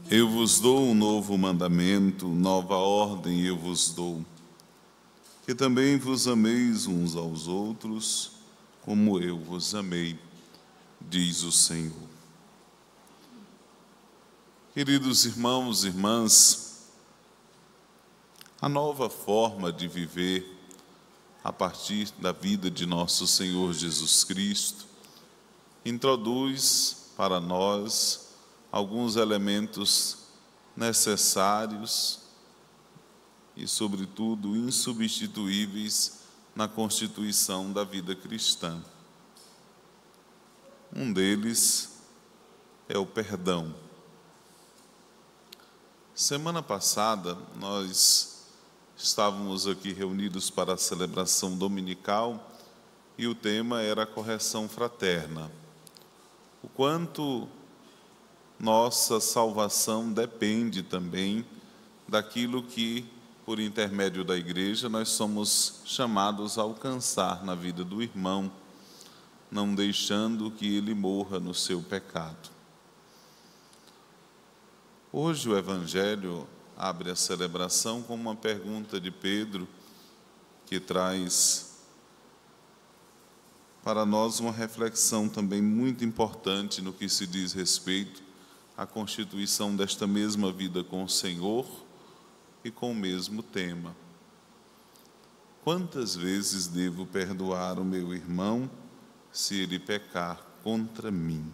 Eu vos dou um novo mandamento, nova ordem eu vos dou, que também vos ameis uns aos outros, como eu vos amei, diz o Senhor. Queridos irmãos e irmãs, a nova forma de viver a partir da vida de nosso Senhor Jesus Cristo introduz para nós alguns elementos necessários e, sobretudo, insubstituíveis na constituição da vida cristã. Um deles é o perdão. Semana passada, nós estávamos aqui reunidos para a celebração dominical e o tema era a correção fraterna. O quanto nossa salvação depende também daquilo que, por intermédio da igreja, nós somos chamados a alcançar na vida do irmão, não deixando que ele morra no seu pecado. Hoje o Evangelho abre a celebração com uma pergunta de Pedro, que traz para nós uma reflexão também muito importante no que se diz respeito à constituição desta mesma vida com o Senhor e com o mesmo tema. Quantas vezes devo perdoar o meu irmão se ele pecar contra mim?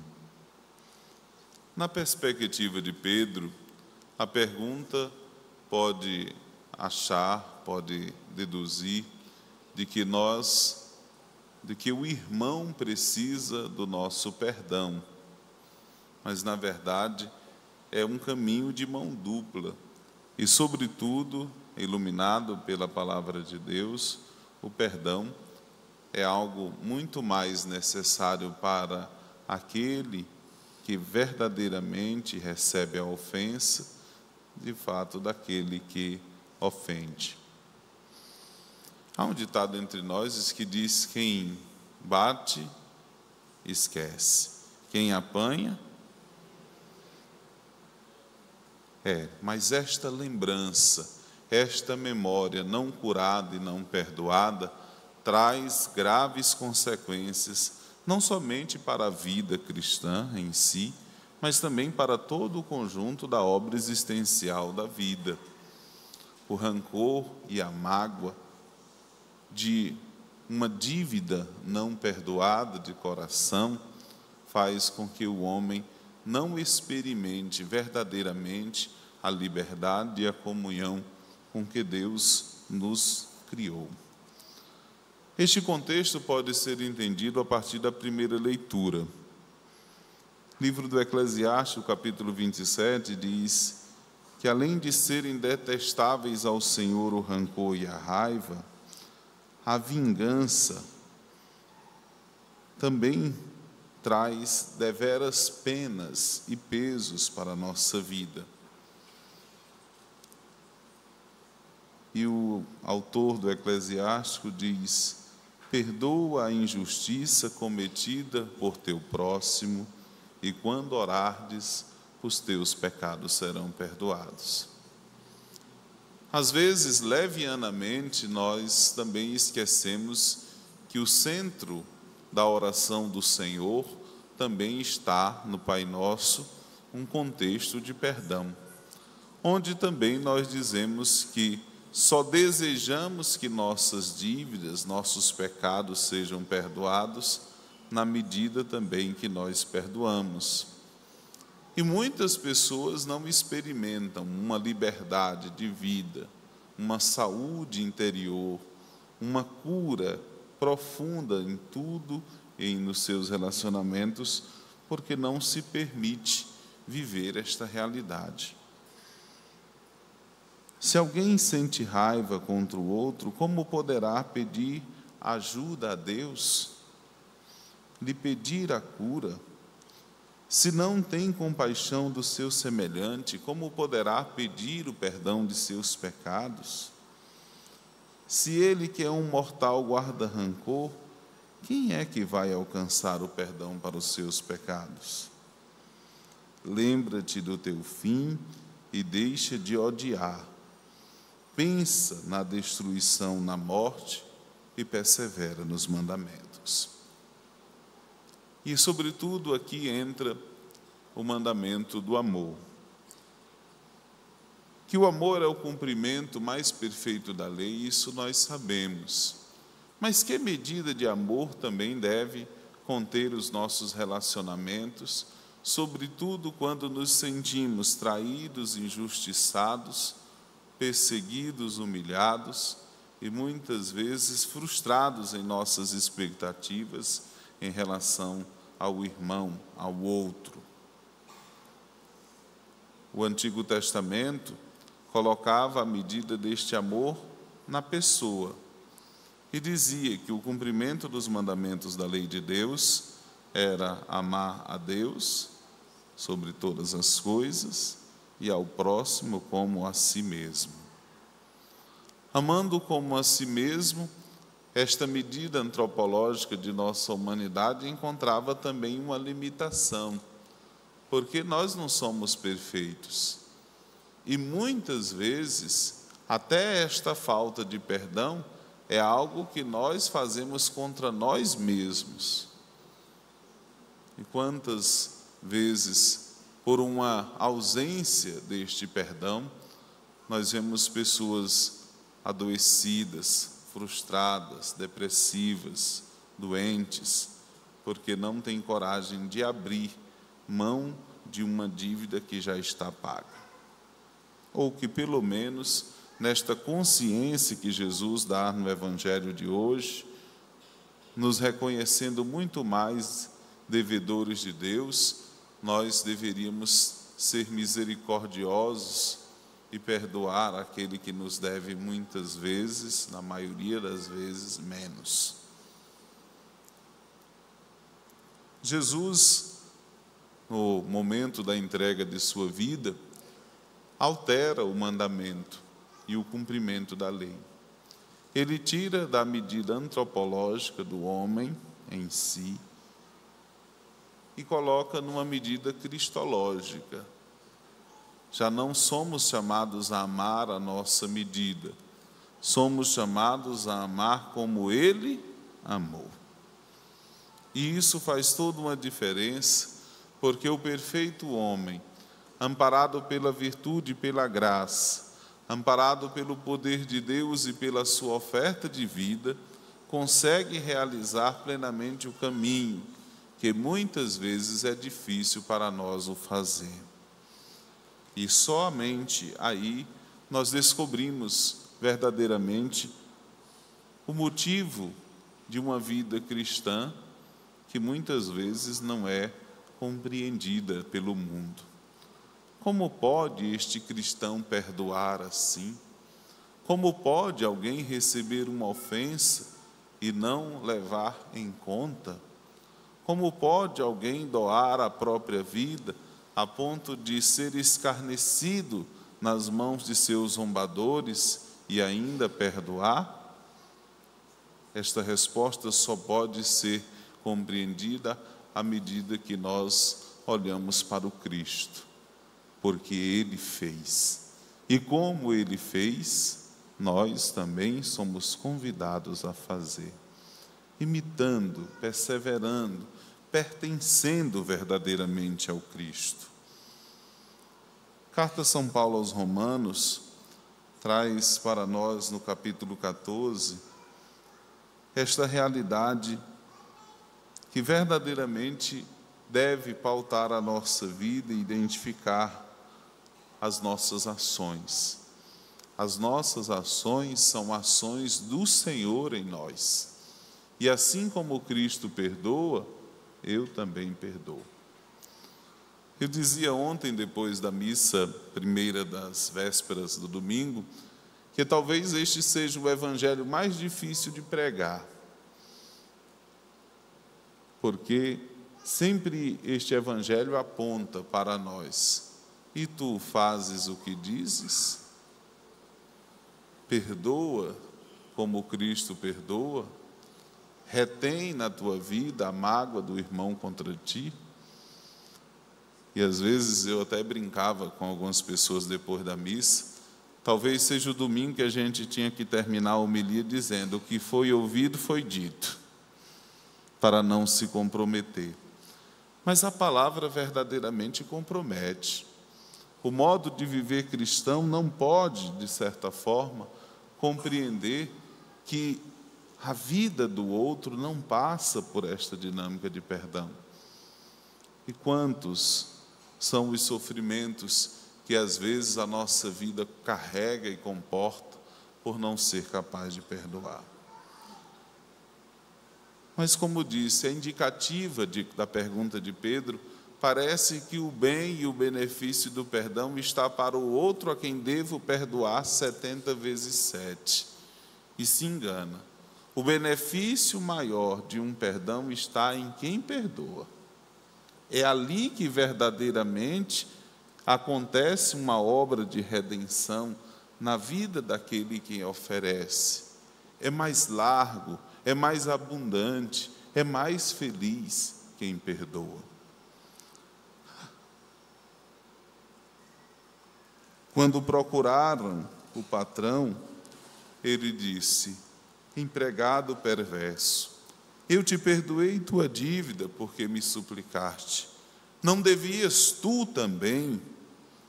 Na perspectiva de Pedro, a pergunta pode deduzir de que o irmão precisa do nosso perdão, mas na verdade é um caminho de mão dupla e, sobretudo, iluminado pela palavra de Deus, o perdão é algo muito mais necessário para aquele que verdadeiramente recebe a ofensa, de fato, daquele que ofende. Há um ditado entre nós que diz: quem bate, esquece. Quem apanha, mas esta lembrança, esta memória não curada e não perdoada, traz graves consequências, não somente para a vida cristã em si, mas também para todo o conjunto da obra existencial da vida. O rancor e a mágoa de uma dívida não perdoada de coração faz com que o homem não experimente verdadeiramente a liberdade e a comunhão com que Deus nos criou. Este contexto pode ser entendido a partir da primeira leitura. Livro do Eclesiastes, capítulo 27, diz que, além de serem detestáveis ao Senhor o rancor e a raiva, a vingança também traz deveras penas e pesos para a nossa vida. E o autor do Eclesiástico diz: perdoa a injustiça cometida por teu próximo, e quando orardes, os teus pecados serão perdoados. Às vezes, levianamente, nós também esquecemos que o centro da oração do Senhor também está no Pai Nosso, um contexto de perdão, onde também nós dizemos que só desejamos que nossas dívidas, nossos pecados sejam perdoados na medida também que nós perdoamos. E muitas pessoas não experimentam uma liberdade de vida, uma saúde interior, uma cura profunda em tudo e nos seus relacionamentos, porque não se permite viver esta realidade. Se alguém sente raiva contra o outro, como poderá pedir ajuda a Deus? Lhe pedir a cura? Se não tem compaixão do seu semelhante, como poderá pedir o perdão de seus pecados? Se ele, que é um mortal, guarda rancor, quem é que vai alcançar o perdão para os seus pecados? lembra-te do teu fim e deixa de odiar. Pensa na destruição, na morte e persevera nos mandamentos. E, sobretudo, aqui entra o mandamento do amor. Que o amor é o cumprimento mais perfeito da lei, isso nós sabemos. Mas que medida de amor também deve conter os nossos relacionamentos, sobretudo quando nos sentimos traídos, injustiçados, perseguidos, humilhados e muitas vezes frustrados em nossas expectativas em relação ao irmão, ao outro. O Antigo Testamento colocava a medida deste amor na pessoa e dizia que o cumprimento dos mandamentos da lei de Deus era amar a Deus sobre todas as coisas e ao próximo como a si mesmo. Amando como a si mesmo, esta medida antropológica de nossa humanidade encontrava também uma limitação, porque nós não somos perfeitos. E muitas vezes, até esta falta de perdão é algo que nós fazemos contra nós mesmos. E quantas vezes, por uma ausência deste perdão, nós vemos pessoas adoecidas, frustradas, depressivas, doentes, porque não têm coragem de abrir mão de uma dívida que já está paga. Ou que, pelo menos, nesta consciência que Jesus dá no Evangelho de hoje, nos reconhecendo muito mais devedores de Deus, nós deveríamos ser misericordiosos e perdoar aquele que nos deve muitas vezes, na maioria das vezes, menos. Jesus, no momento da entrega de sua vida, altera o mandamento e o cumprimento da lei. Ele tira da medida antropológica do homem em si e coloca numa medida cristológica. Já não somos chamados a amar a nossa medida, somos chamados a amar como Ele amou. E isso faz toda uma diferença, porque o perfeito homem, amparado pela virtude e pela graça, amparado pelo poder de Deus e pela sua oferta de vida, consegue realizar plenamente o caminho, que muitas vezes é difícil para nós o fazer. E somente aí nós descobrimos verdadeiramente o motivo de uma vida cristã que muitas vezes não é compreendida pelo mundo. Como pode este cristão perdoar assim? Como pode alguém receber uma ofensa e não levar em conta? Como pode alguém doar a própria vida a ponto de ser escarnecido nas mãos de seus zombadores e ainda perdoar? Esta resposta só pode ser compreendida à medida que nós olhamos para o Cristo, porque Ele fez. E como Ele fez, nós também somos convidados a fazer, imitando, perseverando, pertencendo verdadeiramente ao Cristo. Carta São Paulo aos Romanos traz para nós, no capítulo 14, esta realidade que verdadeiramente deve pautar a nossa vida e identificar as nossas ações. As nossas ações são ações do Senhor em nós. E assim como Cristo perdoa, eu também perdoo. Eu dizia ontem, depois da missa primeira das vésperas do domingo, que talvez este seja o evangelho mais difícil de pregar, porque sempre este evangelho aponta para nós: e tu fazes o que dizes? Perdoa como Cristo perdoa? Retém na tua vida a mágoa do irmão contra ti? E às vezes eu até brincava com algumas pessoas depois da missa. Talvez seja o domingo que a gente tinha que terminar a homilia dizendo: o que foi ouvido foi dito, para não se comprometer. Mas a palavra verdadeiramente compromete. O modo de viver cristão não pode, de certa forma, compreender que a vida do outro não passa por esta dinâmica de perdão. E quantos são os sofrimentos que às vezes a nossa vida carrega e comporta por não ser capaz de perdoar. Mas, como disse, a indicativa da pergunta de Pedro parece que o bem e o benefício do perdão está para o outro a quem devo perdoar 70 vezes 7. E se engana. O benefício maior de um perdão está em quem perdoa. É ali que verdadeiramente acontece uma obra de redenção na vida daquele que oferece. É mais largo, é mais abundante, é mais feliz quem perdoa. Quando procuraram o patrão, ele disse: empregado perverso, eu te perdoei tua dívida porque me suplicaste. Não devias tu também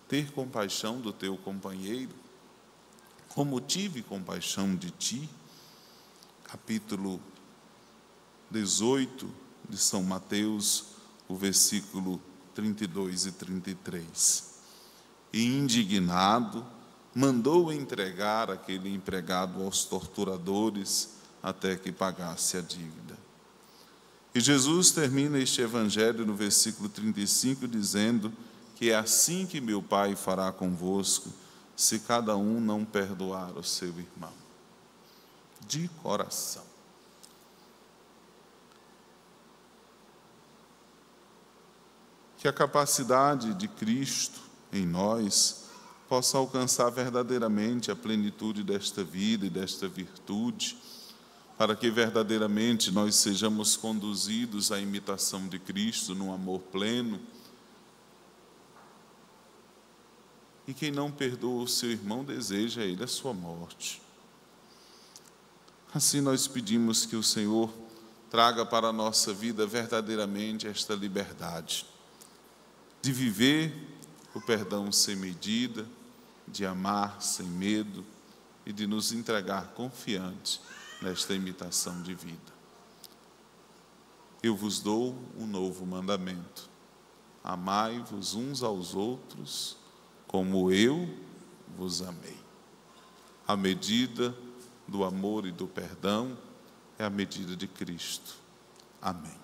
ter compaixão do teu companheiro, como tive compaixão de ti? Capítulo 18 de São Mateus, o versículo 32 e 33. E indignado, mandou entregar aquele empregado aos torturadores até que pagasse a dívida. E Jesus termina este evangelho no versículo 35 dizendo que é assim que meu Pai fará convosco, se cada um não perdoar o seu irmão. De coração. Que a capacidade de Cristo em nós possa alcançar verdadeiramente a plenitude desta vida e desta virtude, para que verdadeiramente nós sejamos conduzidos à imitação de Cristo num amor pleno. E quem não perdoa o seu irmão deseja a ele a sua morte. Assim nós pedimos que o Senhor traga para a nossa vida verdadeiramente esta liberdade de viver o perdão sem medida, de amar sem medo e de nos entregar confiante nesta imitação de vida. Eu vos dou um novo mandamento: amai-vos uns aos outros como eu vos amei. A medida do amor e do perdão é a medida de Cristo. Amém.